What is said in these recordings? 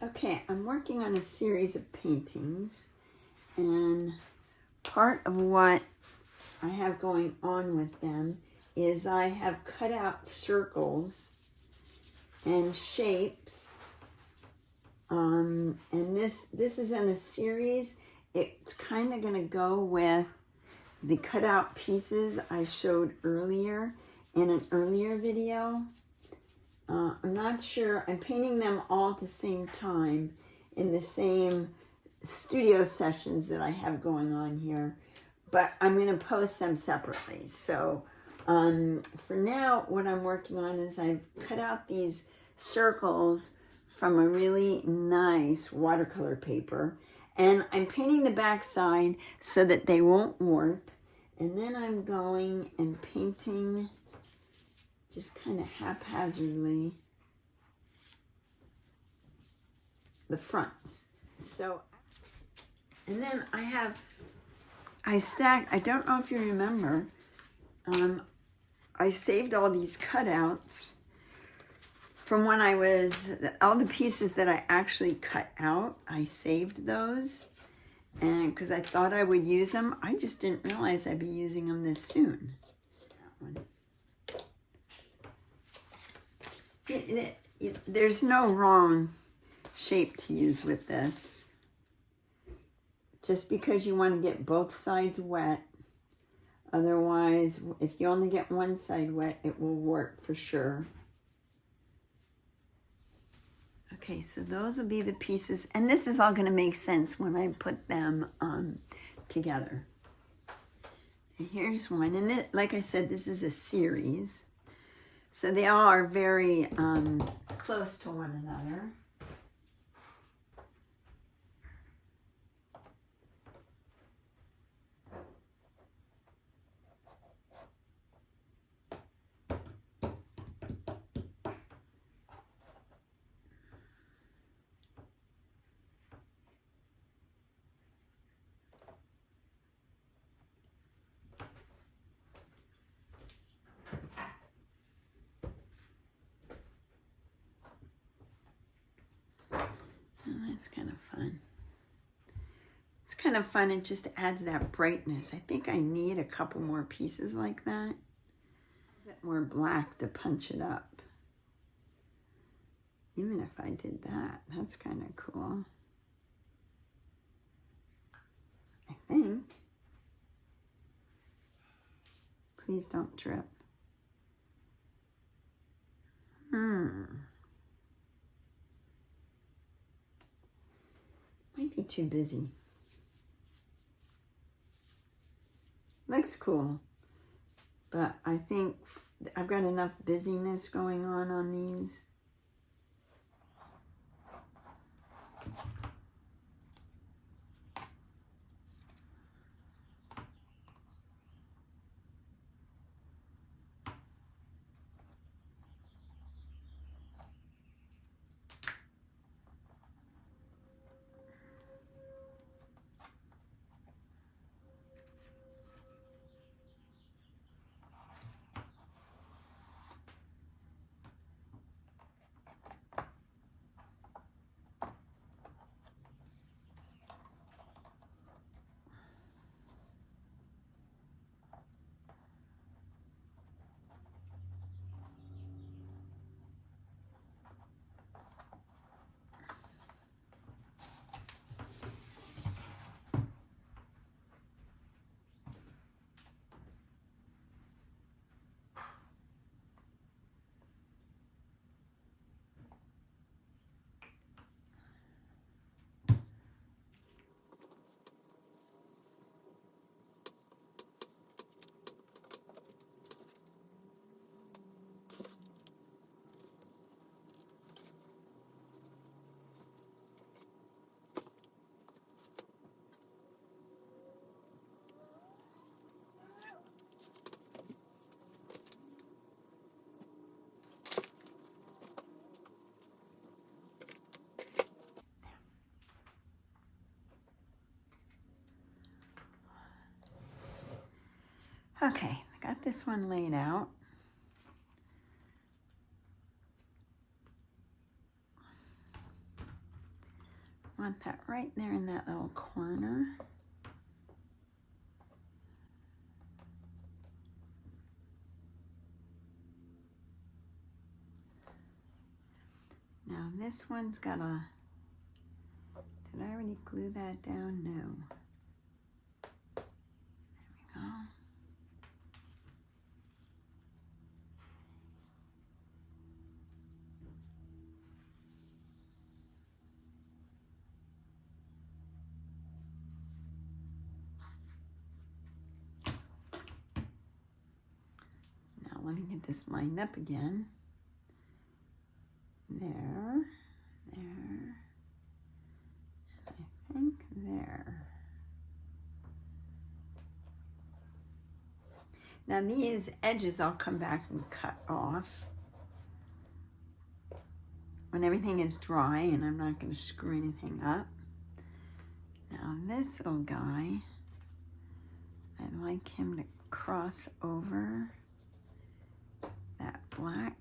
Okay, I'm working on a series of paintings, and part of what I have going on with them is I have cut out circles and shapes, and this is in a series. It's kind of going to go with the cutout pieces I showed earlier in an earlier video. I'm not sure. I'm painting them all at the same time in the same studio sessions that I have going on here, but I'm going to post them separately. So for now, what I'm working on is I've cut out these circles from a really nice watercolor paper, and I'm painting the back side so that they won't warp. And then I'm going and painting just kind of haphazardly the fronts. So, and then I stacked, I don't know if you remember, I saved all these cutouts from when I was, all the pieces that I actually cut out, I saved those. And because I thought I would use them, I just didn't realize I'd be using them this soon. That one. There's no wrong shape to use with this. Just because you want to get both sides wet. Otherwise, if you only get one side wet, it will warp for sure. Okay, so those will be the pieces. And this is all going to make sense when I put them together. And here's one. And this, like I said, this is a series. So they all are very close to one another. That's kind of fun. It's kind of fun. It just adds that brightness. I think I need a couple more pieces like that. A bit more black to punch it up. Even if I did that, that's kind of cool. I think. Please don't trip. Might be too busy. Looks cool, but I think I've got enough busyness going on these. Okay, I got this one laid out. want that right there in that little corner. Now this one's got a, did I already glue that down? No. There we go. Now let me get this lined up again. There, there, and I think there. Now these edges I'll come back and cut off when everything is dry and I'm not going to screw anything up. Now this little guy, I'd like him to cross over that black.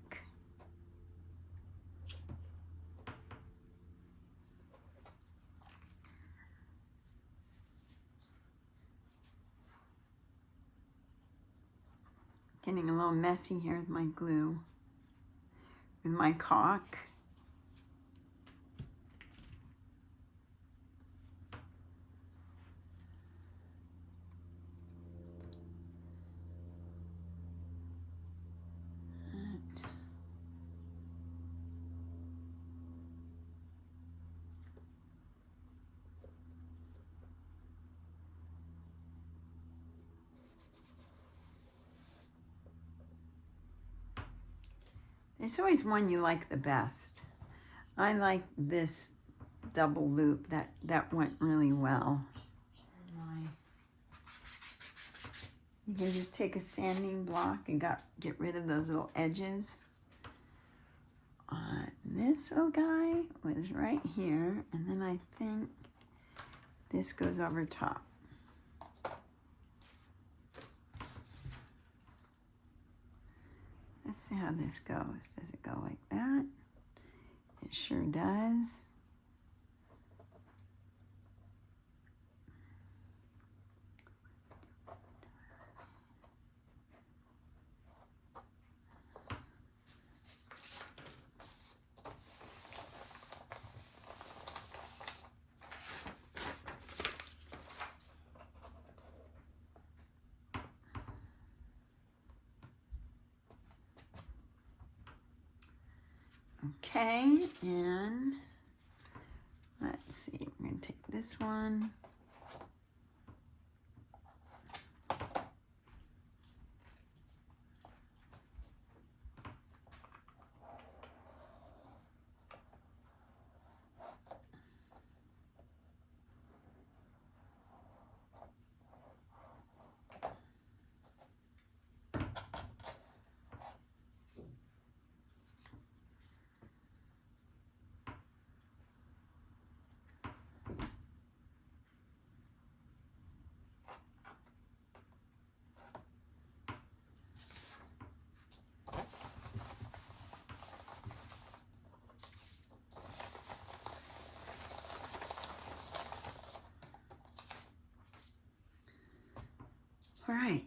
Getting a little messy here with my glue, with my caulk. There's always one you like the best. I like this double loop. That went really well. You can just take a sanding block and get rid of those little edges. This little guy was right here, and then I think this goes over top. Let's see how this goes. Does it go like that? It sure does. Okay, and let's see, we're going to take this one. All right.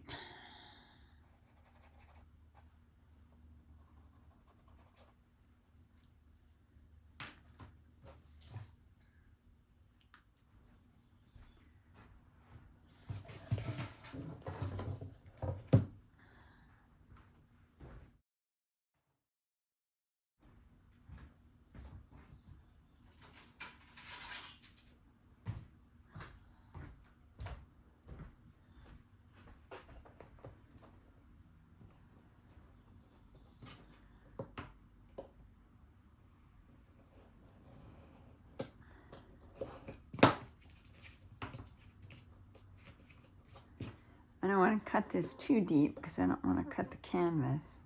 I don't want to cut this too deep because I don't want to cut the canvas.